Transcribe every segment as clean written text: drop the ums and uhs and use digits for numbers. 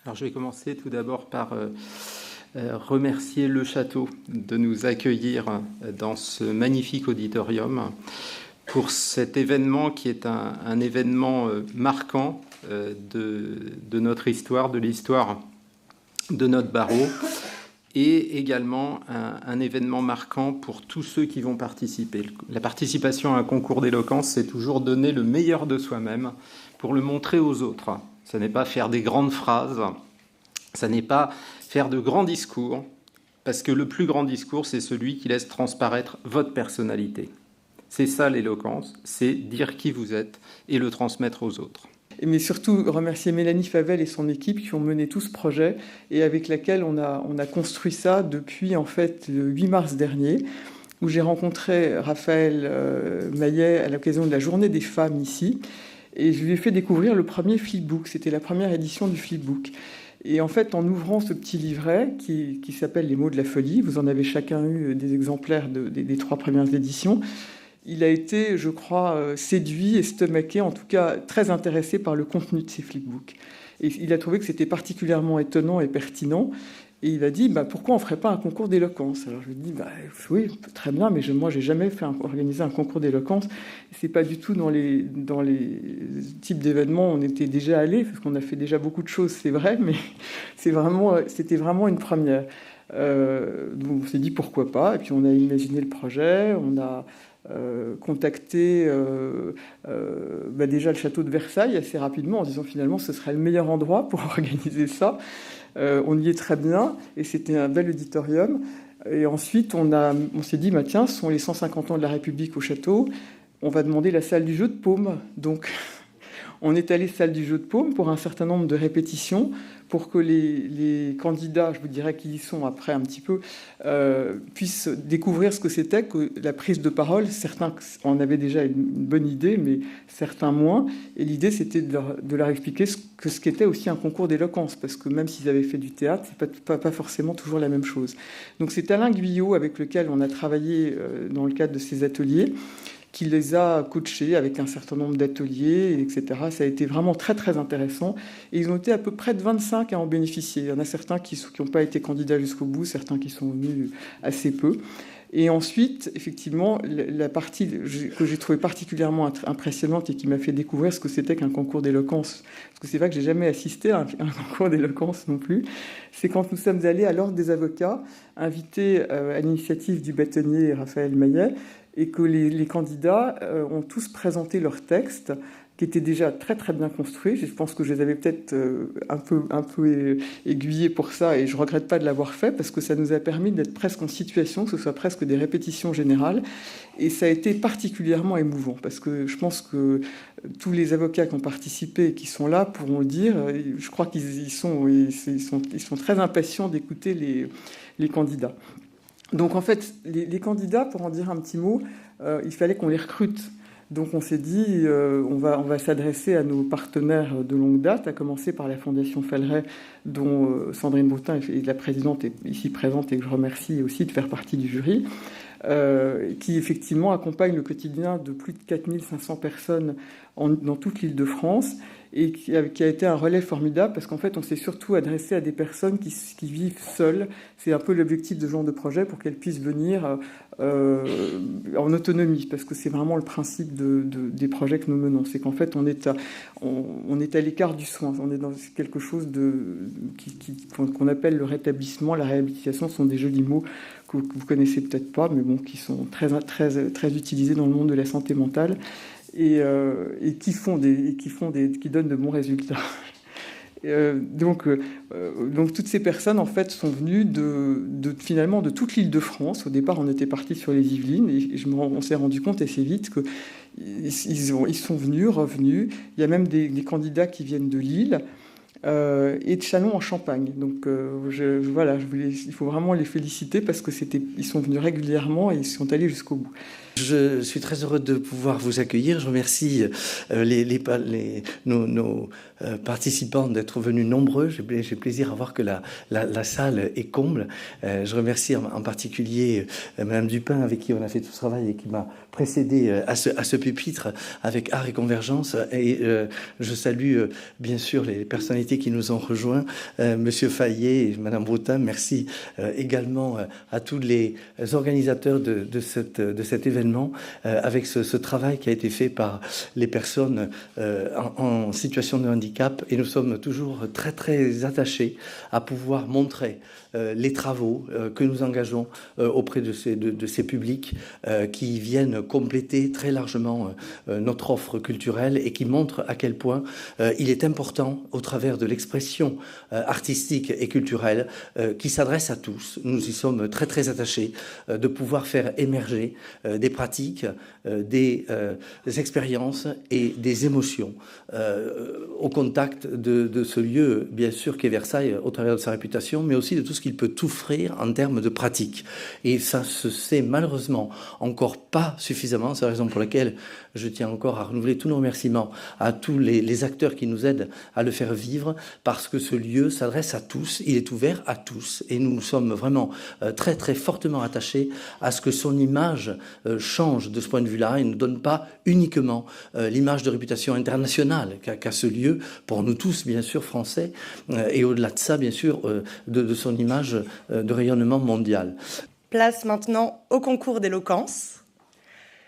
Alors je vais commencer tout d'abord par remercier le château de nous accueillir dans ce magnifique auditorium pour cet événement qui est un événement marquant de notre histoire, de l'histoire de notre barreau, et également un événement marquant pour tous ceux qui vont participer. La participation à un concours d'éloquence, c'est toujours donner le meilleur de soi-même pour le montrer aux autres. Ce n'est pas faire des grandes phrases, ça n'est pas faire de grands discours, parce que le plus grand discours, c'est celui qui laisse transparaître votre personnalité. C'est ça l'éloquence, c'est dire qui vous êtes et le transmettre aux autres. Mais surtout remercier Mélanie Favel et son équipe qui ont mené tout ce projet et avec laquelle on a construit ça depuis en fait le 8 mars dernier, où j'ai rencontré Raphaël Maillet à l'occasion de la Journée des femmes ici, et je lui ai fait découvrir le premier flipbook. C'était la première édition du flipbook. Et en fait, en ouvrant ce petit livret qui s'appelle Les mots de la folie, vous en avez chacun eu des exemplaires des 3 premières éditions, il a été, je crois, séduit, estomaqué, en tout cas très intéressé par le contenu de ces flipbooks. Et il a trouvé que c'était particulièrement étonnant et pertinent. Et il a dit, pourquoi on ne ferait pas un concours d'éloquence? Alors je lui ai dit, oui, très bien, mais moi, j'ai jamais organisé un concours d'éloquence. Ce n'est pas du tout dans les types d'événements où on était déjà allé, parce qu'on a fait déjà beaucoup de choses, c'est vrai, mais c'était vraiment une première. Donc on s'est dit, pourquoi pas? Et puis on a imaginé le projet, on a contacté déjà le château de Versailles assez rapidement en disant finalement ce serait le meilleur endroit pour organiser ça. On y est très bien et c'était un bel auditorium. Et ensuite on s'est dit tiens, ce sont les 150 ans de la République au château, on va demander la salle du jeu de paume. Donc on est allé salle du jeu de paume pour un certain nombre de répétitions pour que les candidats, je vous dirais qui y sont après un petit peu, puissent découvrir ce que c'était que la prise de parole. Certains en avaient déjà une bonne idée, mais certains moins. Et l'idée, c'était de leur expliquer ce qu'était aussi un concours d'éloquence, parce que même s'ils avaient fait du théâtre, c'est pas forcément toujours la même chose. Donc c'est Alain Guyot avec lequel on a travaillé dans le cadre de ces ateliers, qui les a coachés avec un certain nombre d'ateliers, etc. Ça a été vraiment très, très intéressant. Et ils ont été à peu près de 25 à en bénéficier. Il y en a certains qui n'ont pas été candidats jusqu'au bout, certains qui sont venus assez peu. Et ensuite, effectivement, la partie que j'ai trouvée particulièrement impressionnante et qui m'a fait découvrir ce que c'était qu'un concours d'éloquence, parce que c'est vrai que j'ai jamais assisté à un concours d'éloquence non plus, c'est quand nous sommes allés à l'Ordre des avocats, invités à l'initiative du bâtonnier Raphaël Maillet, et que les candidats ont tous présenté leur texte, qui était déjà très très bien construit. Je pense que je les avais peut-être un peu aiguillés pour ça, et je ne regrette pas de l'avoir fait, parce que ça nous a permis d'être presque en situation, que ce soit presque des répétitions générales, et ça a été particulièrement émouvant, parce que je pense que tous les avocats qui ont participé et qui sont là pourront le dire. Je crois qu'ils sont très impatients d'écouter les candidats. Donc en fait, les candidats, pour en dire un petit mot, il fallait qu'on les recrute. Donc on s'est dit, on va s'adresser à nos partenaires de longue date, à commencer par la Fondation Falleret, dont Sandrine Broutin est la présidente est ici présente et que je remercie aussi de faire partie du jury, qui effectivement accompagne le quotidien de plus de 4500 personnes dans toute l'Île-de-France, et qui a été un relais formidable, parce qu'en fait, on s'est surtout adressé à des personnes qui vivent seules. C'est un peu l'objectif de ce genre de projet, pour qu'elles puissent venir en autonomie, parce que c'est vraiment le principe des projets que nous menons. C'est qu'en fait, on est à l'écart du soin. On est dans quelque chose qu'on appelle le rétablissement, la réhabilitation. Ce sont des jolis mots que vous connaissez peut-être pas, mais bon, qui sont très, très, très utilisés dans le monde de la santé mentale. Et qui donnent de bons résultats. Donc toutes ces personnes en fait sont venues finalement de toute l'Île-de-France. Au départ, on était parti sur les Yvelines, et on s'est rendu compte assez vite que ils sont venus, revenus. Il y a même des candidats qui viennent de Lille et de Châlons en Champagne. Donc il faut vraiment les féliciter, parce que ils sont venus régulièrement et ils sont allés jusqu'au bout. Je suis très heureux de pouvoir vous accueillir. Je remercie nos participants d'être venus nombreux. J'ai plaisir à voir que la salle est comble. Je remercie en particulier Madame Dupin, avec qui on a fait tout ce travail et qui m'a précédé à ce pupitre avec Art et Convergence. Et je salue bien sûr les personnalités qui nous ont rejoints, Monsieur Fayet et Madame Broutin. Merci également à tous les organisateurs de cet événement, avec ce travail qui a été fait par les personnes en situation de handicap. Et nous sommes toujours très très attachés à pouvoir montrer les travaux que nous engageons auprès de ces publics qui viennent compléter très largement notre offre culturelle et qui montrent à quel point il est important, au travers de l'expression artistique et culturelle qui s'adresse à tous, nous y sommes très très attachés, de pouvoir faire émerger des pratiques, des expériences et des émotions au contact de ce lieu, bien sûr, qu'est Versailles, au travers de sa réputation, mais aussi de tout ce qu'il peut offrir en termes de pratique. Et ça se sait malheureusement encore pas suffisamment. C'est la raison pour laquelle je tiens encore à renouveler tous nos remerciements à tous les acteurs qui nous aident à le faire vivre, parce que ce lieu s'adresse à tous, il est ouvert à tous, et nous sommes vraiment très très fortement attachés à ce que son image change de ce point de vue-là et ne donne pas uniquement l'image de réputation internationale qu'a ce lieu, pour nous tous bien sûr français, et au-delà de ça bien sûr de son image de rayonnement mondial. Place maintenant au concours d'éloquence.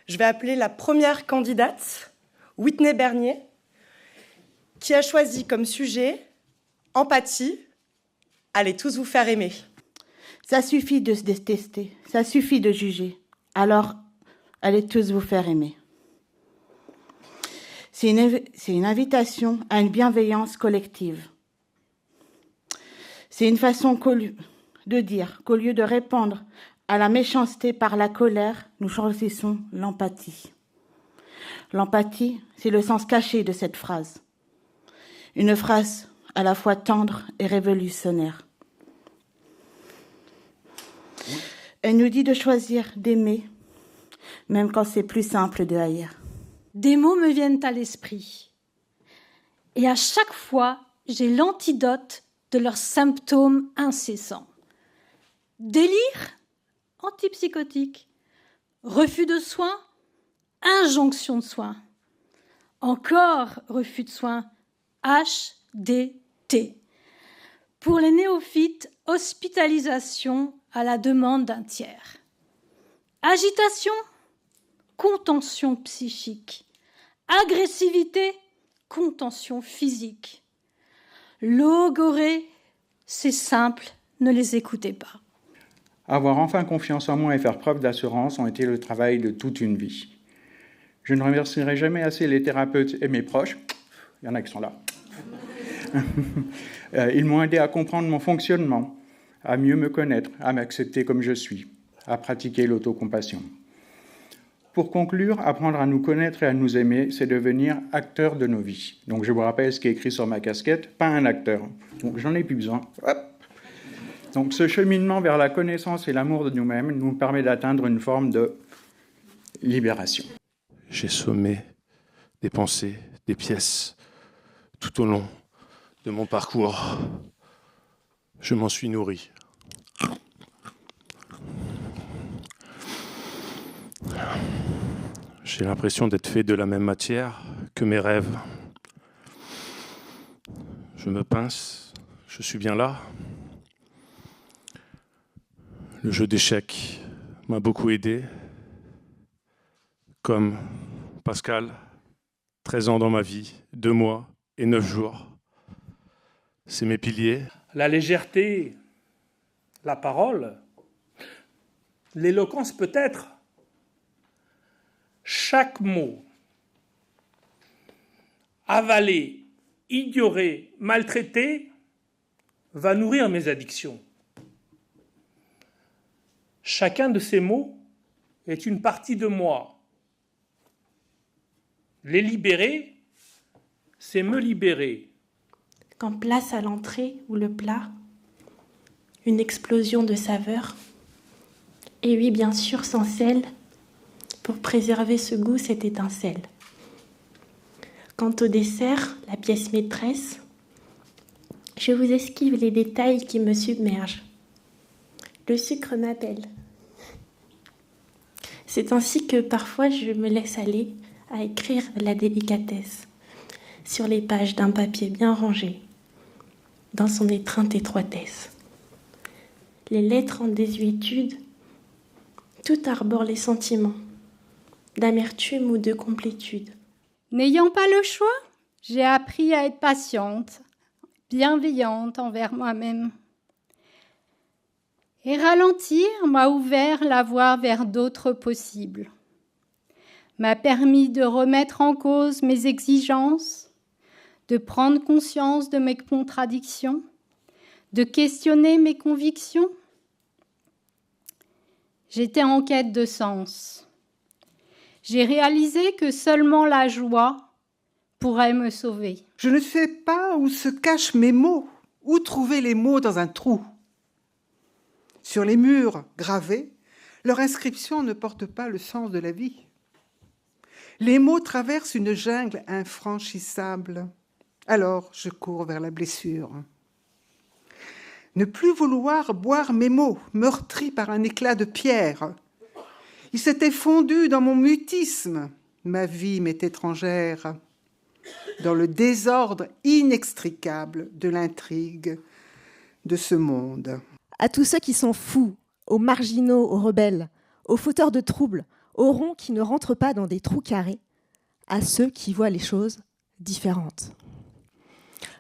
Je vais appeler la première candidate, Whitney Bernier, qui a choisi comme sujet « Empathie, allez tous vous faire aimer ». Ça suffit de se détester, ça suffit de juger. Alors, allez tous vous faire aimer. C'est une invitation à une bienveillance collective. C'est une façon de dire qu'au lieu de répondre à la méchanceté par la colère, nous choisissons l'empathie. L'empathie, c'est le sens caché de cette phrase. Une phrase à la fois tendre et révolutionnaire. Elle nous dit de choisir d'aimer, même quand c'est plus simple de haïr. Des mots me viennent à l'esprit. Et à chaque fois, j'ai l'antidote de leurs symptômes incessants. Délire, antipsychotique. Refus de soins, injonction de soins. Encore refus de soins, HDT. Pour les néophytes, hospitalisation à la demande d'un tiers. Agitation, contention psychique. Agressivité, contention physique. Logorée, c'est simple, ne les écoutez pas. Avoir enfin confiance en moi et faire preuve d'assurance ont été le travail de toute une vie. Je ne remercierai jamais assez les thérapeutes et mes proches. Il y en a qui sont là. Ils m'ont aidé à comprendre mon fonctionnement, à mieux me connaître, à m'accepter comme je suis, à pratiquer l'autocompassion. Pour conclure, apprendre à nous connaître et à nous aimer, c'est devenir acteur de nos vies. Donc je vous rappelle ce qui est écrit sur ma casquette, pas un acteur. Donc j'en ai plus besoin. Hop. Donc ce cheminement vers la connaissance et l'amour de nous-mêmes nous permet d'atteindre une forme de libération. J'ai sommé des pensées, des pièces, tout au long de mon parcours. Je m'en suis nourri. J'ai l'impression d'être fait de la même matière que mes rêves. Je me pince, je suis bien là. Le jeu d'échecs m'a beaucoup aidé. Comme Pascal, 13 ans dans ma vie, 2 mois et 9 jours. C'est mes piliers. La légèreté, la parole, l'éloquence peut-être. Chaque mot, avalé, ignoré, maltraité, va nourrir mes addictions. Chacun de ces mots est une partie de moi. Les libérer, c'est me libérer. Quand place à l'entrée ou le plat, une explosion de saveurs. Et oui, bien sûr, sans sel, pour préserver ce goût, cette étincelle. Quant au dessert, la pièce maîtresse, je vous esquive les détails qui me submergent. Le sucre m'appelle. C'est ainsi que parfois je me laisse aller à écrire la délicatesse sur les pages d'un papier bien rangé, dans son étreinte étroitesse. Les lettres en désuétude, tout arbore les sentiments d'amertume ou de complétude. N'ayant pas le choix, j'ai appris à être patiente, bienveillante envers moi-même. Et ralentir m'a ouvert la voie vers d'autres possibles, m'a permis de remettre en cause mes exigences, de prendre conscience de mes contradictions, de questionner mes convictions. J'étais en quête de sens. J'ai réalisé que seulement la joie pourrait me sauver. Je ne sais pas où se cachent mes mots, où trouver les mots dans un trou. Sur les murs gravés, leur inscription ne porte pas le sens de la vie. Les mots traversent une jungle infranchissable. Alors je cours vers la blessure. Ne plus vouloir boire mes mots, meurtris par un éclat de pierre. Ils s'étaient fondus dans mon mutisme. Ma vie m'est étrangère. Dans le désordre inextricable de l'intrigue de ce monde. À tous ceux qui sont fous, aux marginaux, aux rebelles, aux fauteurs de troubles, aux ronds qui ne rentrent pas dans des trous carrés, à ceux qui voient les choses différentes.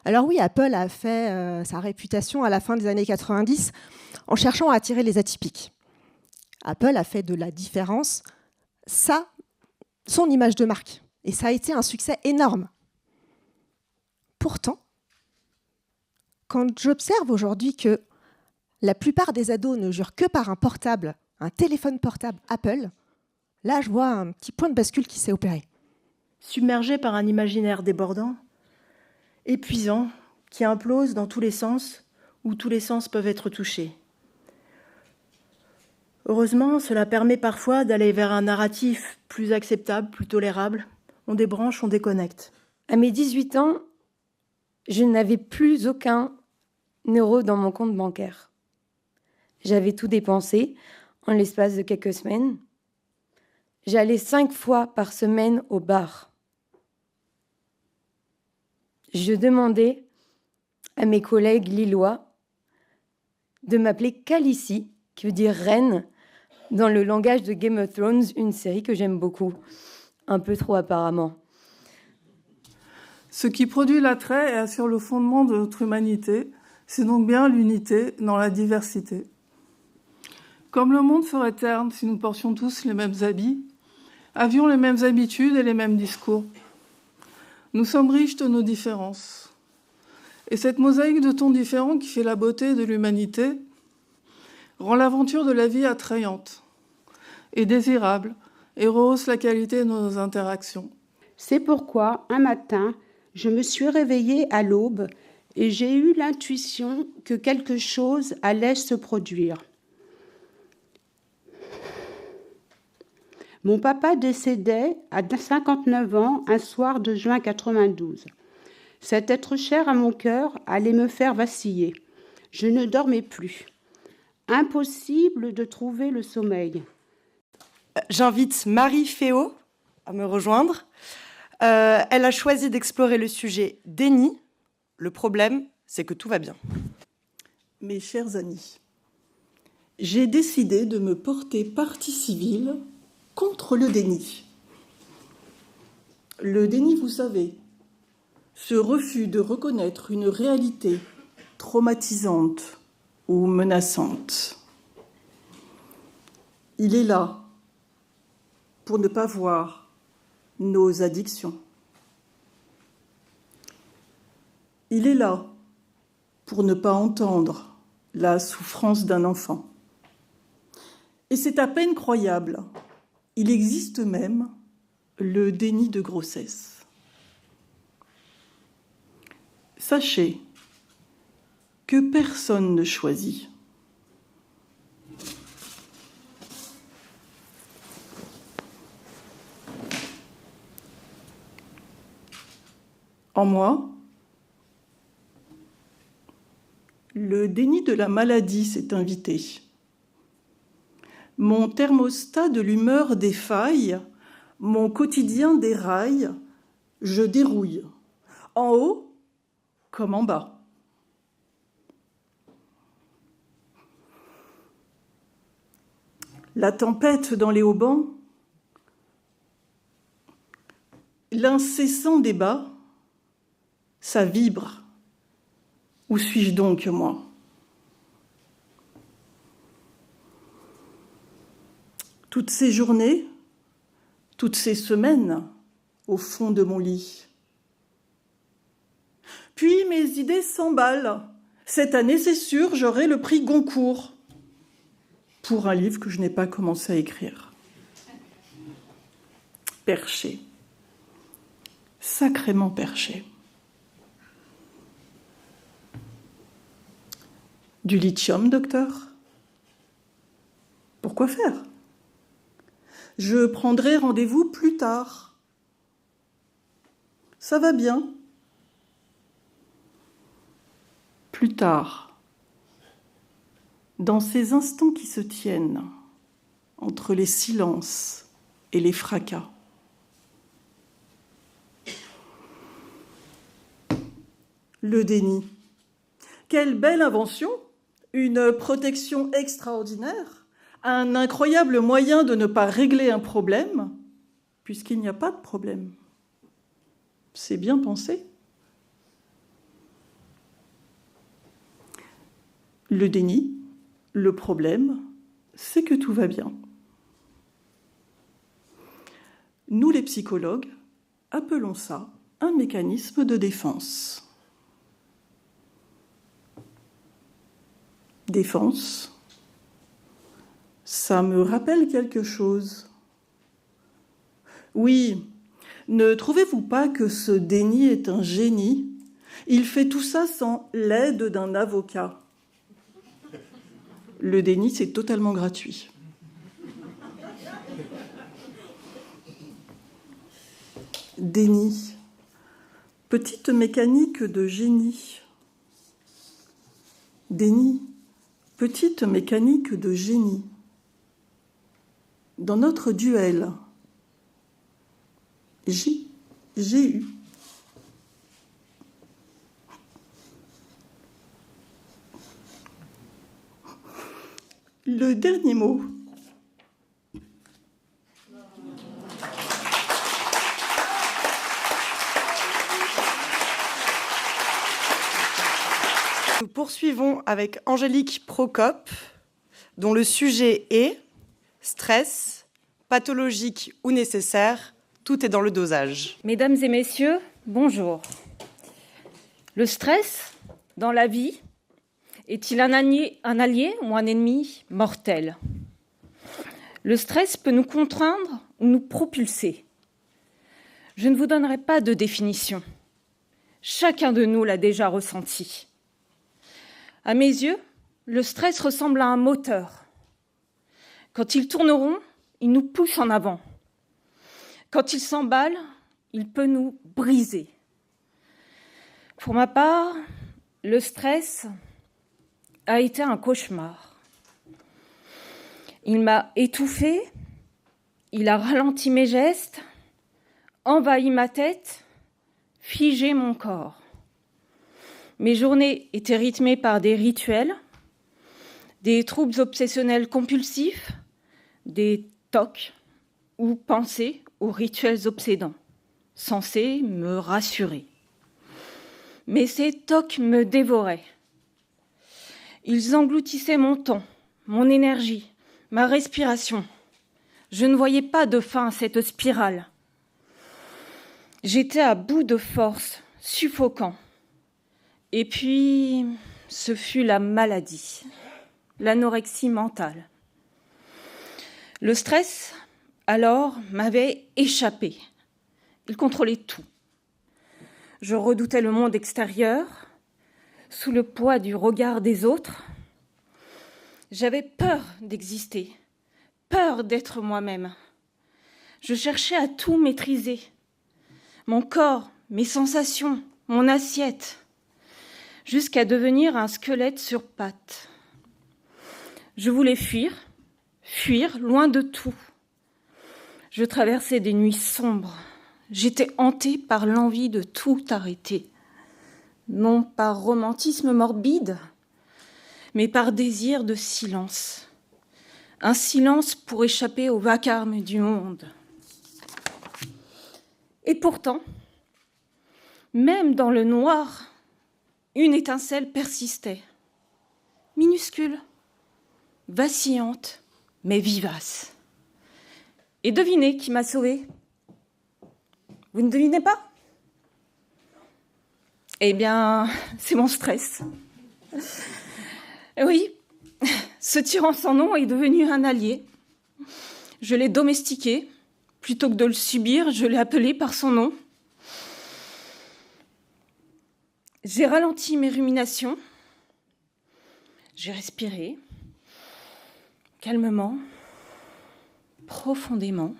Alors oui, Apple a fait sa réputation à la fin des années 90 en cherchant à attirer les atypiques. Apple a fait de la différence son image de marque. Et ça a été un succès énorme. Pourtant, quand j'observe aujourd'hui que la plupart des ados ne jurent que par un téléphone portable Apple, là, je vois un petit point de bascule qui s'est opéré. Submergé par un imaginaire débordant, épuisant, qui implose dans tous les sens, où tous les sens peuvent être touchés. Heureusement, cela permet parfois d'aller vers un narratif plus acceptable, plus tolérable. On débranche, on déconnecte. À mes 18 ans, je n'avais plus aucun euro dans mon compte bancaire. J'avais tout dépensé en l'espace de quelques semaines. J'allais 5 fois par semaine au bar. Je demandais à mes collègues lillois de m'appeler Khaleesi, qui veut dire reine, dans le langage de Game of Thrones, une série que j'aime beaucoup. Un peu trop apparemment. Ce qui produit l'attrait et assure le fondement de notre humanité, c'est donc bien l'unité dans la diversité. Comme le monde serait terne si nous portions tous les mêmes habits, avions les mêmes habitudes et les mêmes discours. Nous sommes riches de nos différences. Et cette mosaïque de tons différents qui fait la beauté de l'humanité rend l'aventure de la vie attrayante et désirable et rehausse la qualité de nos interactions. C'est pourquoi, un matin, je me suis réveillée à l'aube et j'ai eu l'intuition que quelque chose allait se produire. Mon papa décédait à 59 ans un soir de juin 92. Cet être cher à mon cœur allait me faire vaciller. Je ne dormais plus. Impossible de trouver le sommeil. J'invite Marie Féot à me rejoindre. Elle a choisi d'explorer le sujet déni. Le problème, c'est que tout va bien. Mes chers amis, j'ai décidé de me porter partie civile contre le déni. Le déni, vous savez, ce refus de reconnaître une réalité traumatisante ou menaçante. Il est là pour ne pas voir nos addictions. Il est là pour ne pas entendre la souffrance d'un enfant. Et c'est à peine croyable. Il existe même le déni de grossesse. Sachez que personne ne choisit. En moi, le déni de la maladie s'est invité. Mon thermostat de l'humeur défaille, mon quotidien déraille, je dérouille, en haut comme en bas. La tempête dans les haubans, l'incessant débat, ça vibre. Où suis-je donc, moi ? Toutes ces journées, toutes ces semaines, au fond de mon lit. Puis mes idées s'emballent. Cette année, c'est sûr, j'aurai le prix Goncourt pour un livre que je n'ai pas commencé à écrire. Perché. Sacrément perché. Du lithium, docteur ? Pourquoi faire ? Je prendrai rendez-vous plus tard. Ça va bien. Plus tard, dans ces instants qui se tiennent entre les silences et les fracas. Le déni. Quelle belle invention! Une protection extraordinaire, un incroyable moyen de ne pas régler un problème, puisqu'il n'y a pas de problème. C'est bien pensé. Le déni, le problème, c'est que tout va bien. Nous, les psychologues, appelons ça un mécanisme de défense. Défense, ça me rappelle quelque chose. Oui, ne trouvez-vous pas que ce déni est un génie ? Il fait tout ça sans l'aide d'un avocat. Le déni, c'est totalement gratuit. Déni, petite mécanique de génie. Déni, petite mécanique de génie. Dans notre duel, j'ai eu. Le dernier mot. Nous poursuivons avec Angélique Procope, dont le sujet est stress, pathologique ou nécessaire, tout est dans le dosage. Mesdames et messieurs, bonjour. Le stress, dans la vie, est-il un allié ou un ennemi mortel ? Le stress peut nous contraindre ou nous propulser. Je ne vous donnerai pas de définition. Chacun de nous l'a déjà ressenti. À mes yeux, le stress ressemble à un moteur. Quand il tourne rond, il nous pousse en avant. Quand il s'emballe, il peut nous briser. Pour ma part, le stress a été un cauchemar. Il m'a étouffée, il a ralenti mes gestes, envahi ma tête, figé mon corps. Mes journées étaient rythmées par des rituels, des troubles obsessionnels compulsifs, des TOC ou pensées aux rituels obsédants, censés me rassurer. Mais ces TOC me dévoraient. Ils engloutissaient mon temps, mon énergie, ma respiration. Je ne voyais pas de fin à cette spirale. J'étais à bout de force, suffocant. Et puis, ce fut la maladie, l'anorexie mentale. Le stress, alors, m'avait échappé. Il contrôlait tout. Je redoutais le monde extérieur, sous le poids du regard des autres. J'avais peur d'exister, peur d'être moi-même. Je cherchais à tout maîtriser. Mon corps, mes sensations, mon assiette, jusqu'à devenir un squelette sur pattes. Je voulais fuir loin de tout. Je traversais des nuits sombres. J'étais hantée par l'envie de tout arrêter. Non par romantisme morbide, mais par désir de silence. Un silence pour échapper au vacarme du monde. Et pourtant, même dans le noir, une étincelle persistait, minuscule, vacillante, mais vivace. Et devinez qui m'a sauvée? Vous ne devinez pas? Eh bien, c'est mon stress. Oui, ce tyran sans nom est devenu un allié. Je l'ai domestiqué. Plutôt que de le subir, je l'ai appelé par son nom. J'ai ralenti mes ruminations. J'ai respiré, calmement, profondément,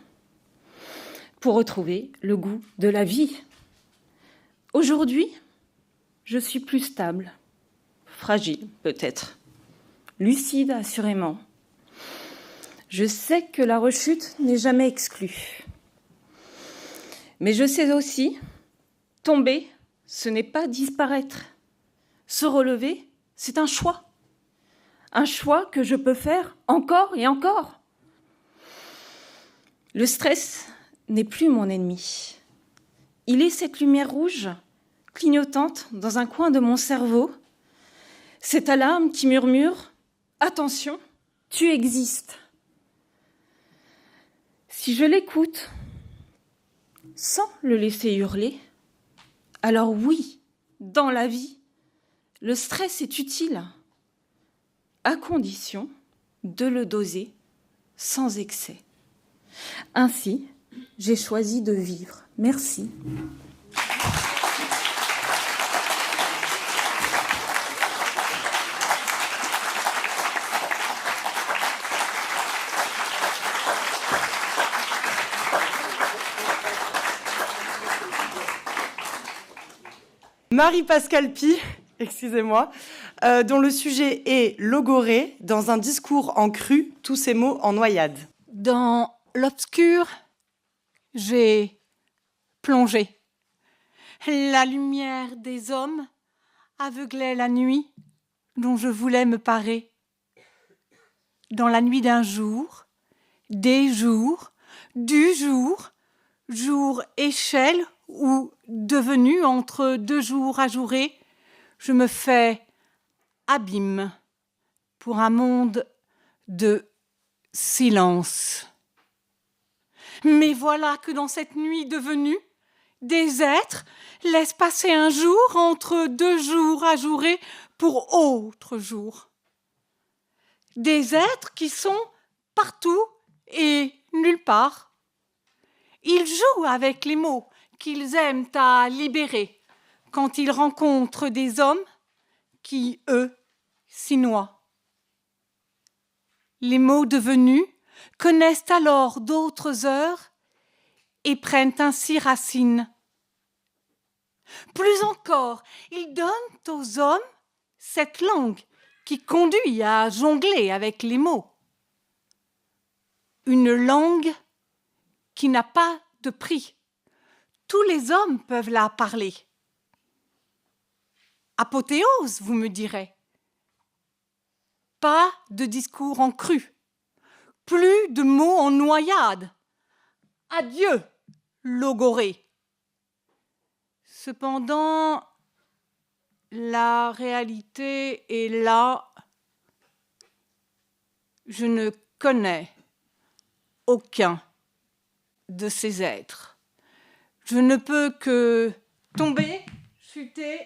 pour retrouver le goût de la vie. Aujourd'hui, je suis plus stable, fragile peut-être, lucide assurément. Je sais que la rechute n'est jamais exclue. Mais je sais aussi, tomber, ce n'est pas disparaître. Se relever, c'est un choix. Un choix que je peux faire encore et encore. Le stress n'est plus mon ennemi. Il est cette lumière rouge, clignotante dans un coin de mon cerveau, cette alarme qui murmure « Attention, tu existes !» Si je l'écoute, sans le laisser hurler, alors oui, dans la vie, le stress est utile, à condition de le doser sans excès. Ainsi, j'ai choisi de vivre. Merci. Marie-Pascale Pi, excusez-moi, dont le sujet est logoré dans un discours en cru, tous ces mots en noyade. Dans l'obscur, j'ai plongé. La lumière des hommes aveuglait la nuit dont je voulais me parer. Dans la nuit d'un jour, des jours, du jour, jour échelle où, devenu entre deux jours ajourés, je me fais abîme pour un monde de silence. Mais voilà que dans cette nuit devenue, des êtres laissent passer un jour entre deux jours ajourés pour autre jour. Des êtres qui sont partout et nulle part. Ils jouent avec les mots qu'ils aiment à libérer quand ils rencontrent des hommes qui, eux, s'y noient. Les mots devenus connaissent alors d'autres heures et prennent ainsi racine. Plus encore, ils donnent aux hommes cette langue qui conduit à jongler avec les mots. Une langue qui n'a pas de prix. Tous les hommes peuvent la parler. Apothéose, vous me direz. Pas de discours en cru. Plus de mots en noyade. Adieu, logoré. Cependant, la réalité est là. Je ne connais aucun de ces êtres. Je ne peux que tomber, chuter,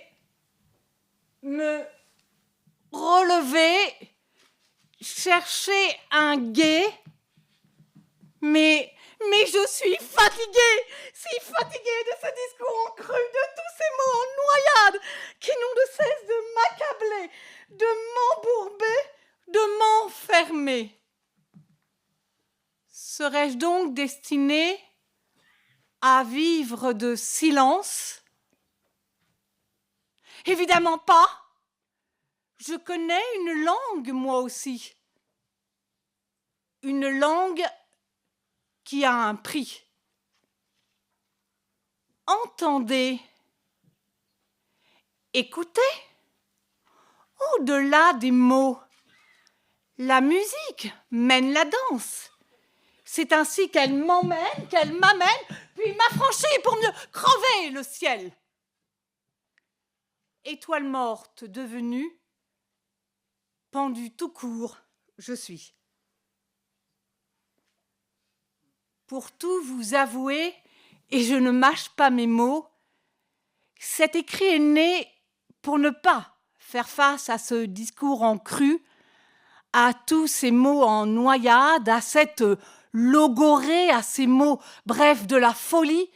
me relever, chercher un guet, mais je suis fatiguée, si fatiguée de ce discours en cru, de tous ces mots en noyade qui n'ont de cesse de m'accabler, de m'embourber, de m'enfermer. Serais-je donc destinée à vivre de silence Évidemment pas. Je connais une langue, moi aussi. Une langue qui a un prix. Entendez, écoutez, au-delà des mots, la musique mène la danse. C'est ainsi qu'elle m'emmène, qu'elle m'amène, puis m'affranchit pour mieux crever le ciel. Étoile morte devenue, pendue tout court, je suis. Pour tout vous avouer, et je ne mâche pas mes mots, cet écrit est né pour ne pas faire face à ce discours en cru, à tous ces mots en noyade, à cette logorée, à ces mots, bref, de la folie,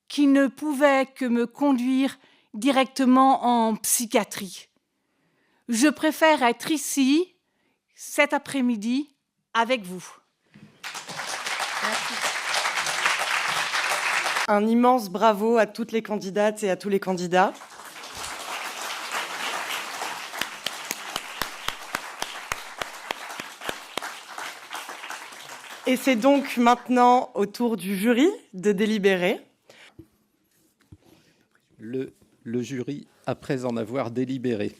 qui ne pouvaient que me conduire directement en psychiatrie. Je préfère être ici, cet après-midi, avec vous. Merci. Un immense bravo à toutes les candidates et à tous les candidats. Et c'est donc maintenant au tour du jury de délibérer. Le jury, après en avoir délibéré.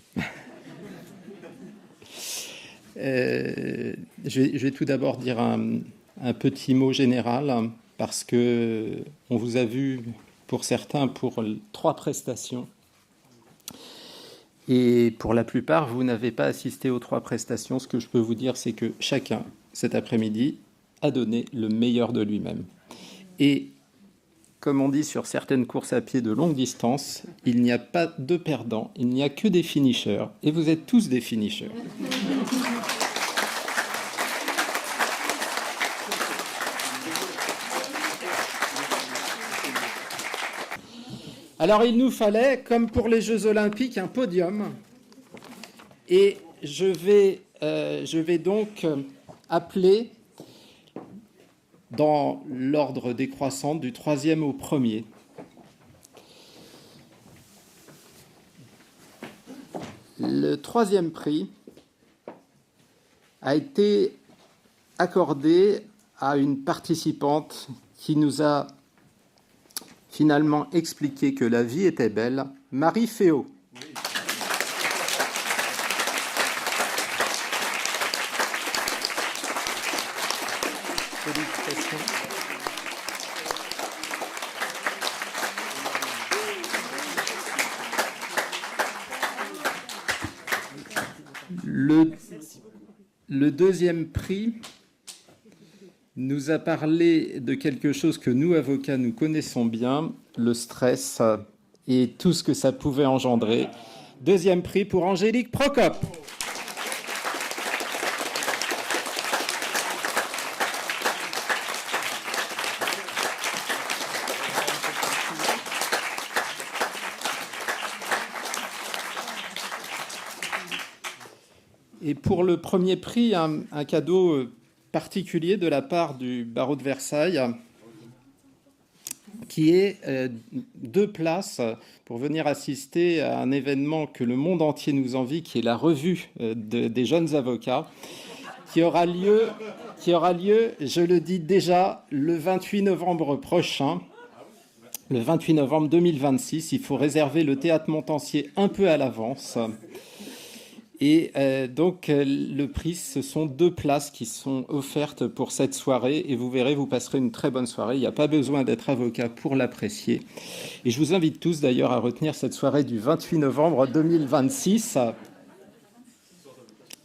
Je vais tout d'abord dire un petit mot général, parce que on vous a vu, pour certains, pour 3 prestations. Et pour la plupart, vous n'avez pas assisté aux 3 prestations. Ce que je peux vous dire, c'est que chacun, cet après-midi, a donné le meilleur de lui-même. Et comme on dit sur certaines courses à pied de longue distance, il n'y a pas de perdants, il n'y a que des finishers. Et vous êtes tous des finishers. Alors, il nous fallait, comme pour les Jeux Olympiques, un podium. Et je vais donc appeler, dans l'ordre décroissant, du 3e au 1er. Le 3e prix a été accordé à une participante qui nous a finalement expliqué que la vie était belle, Marie Féot. Félicitations. Le 2e prix nous a parlé de quelque chose que nous, avocats, nous connaissons bien, le stress et tout ce que ça pouvait engendrer. 2e prix pour Angélique Procope. Et pour le 1er prix, un cadeau particulier de la part du barreau de Versailles, qui est 2 places pour venir assister à un événement que le monde entier nous envie, qui est la revue des jeunes avocats, qui aura lieu, je le dis déjà, le 28 novembre prochain, le 28 novembre 2026. Il faut réserver le théâtre Montancier un peu à l'avance. Et donc, le prix, ce sont 2 places qui sont offertes pour cette soirée. Et vous verrez, vous passerez une très bonne soirée. Il n'y a pas besoin d'être avocat pour l'apprécier. Et je vous invite tous, d'ailleurs, à retenir cette soirée du 28 novembre 2026.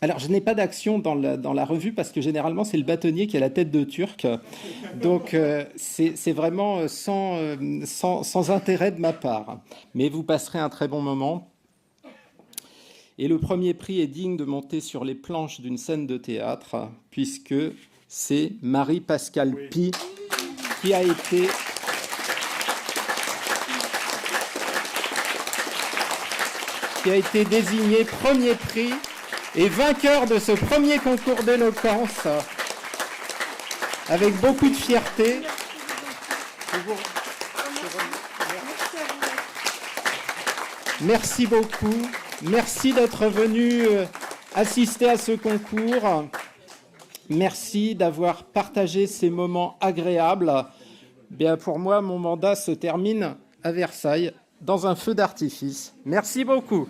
Alors, je n'ai pas d'action dans la revue parce que généralement, c'est le bâtonnier qui a la tête de Turc. Donc, c'est vraiment sans intérêt de ma part. Mais vous passerez un très bon moment. Et le 1er prix est digne de monter sur les planches d'une scène de théâtre, puisque c'est Marie-Pascale Pie qui a été désignée 1er prix et vainqueur de ce 1er concours d'éloquence, avec beaucoup de fierté. Merci beaucoup. Merci d'être venu assister à ce concours. Merci d'avoir partagé ces moments agréables. Bien, pour moi, mon mandat se termine à Versailles dans un feu d'artifice. Merci beaucoup.